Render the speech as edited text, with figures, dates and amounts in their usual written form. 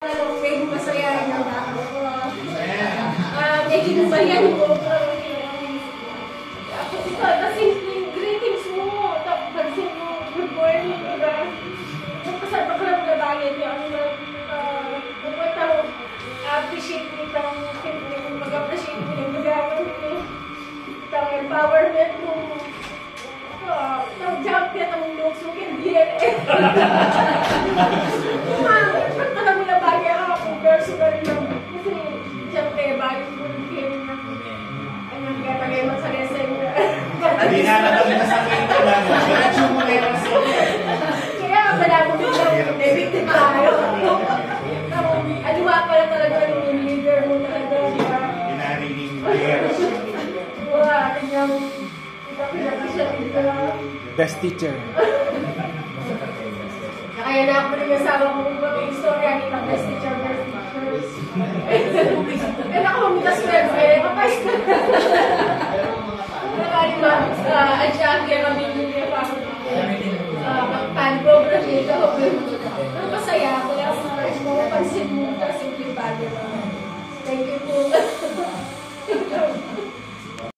Medyo masayahin ang ako. Medyo masayahin ko. Kasi greetings mo. Kasi mo, good morning, diba? Kasama ka lang na bagay niya. Pupunta ko, appreciate mo itong mag-appreciate mo yung magawa mo. Itong empowerment mo. Itong jump yan ang nuksukin DNA. Pagkala mo na bagay ako personal lang. Kasi, siyempre, bagay mo rin kayo na. Ay, nagkatagay mo sa lesson na. Hindi na natin nasabihin ko lang. Diretso mo kayo ng sige. Kaya, malabo din lang. Evicted tayo. Aliwa pala talaga yung leader mo talaga. Pinarinig mo kayo. Wala, kanyang siya dito. Best teacher. Kaya na ako rin yung asawa ko kung may istorya kita best teacher, best teachers. Eh, nakahumitas ko yan. Eh, kapay ka. Nakalima, adjunct yan kami yung pan program dito. Pero masaya ako.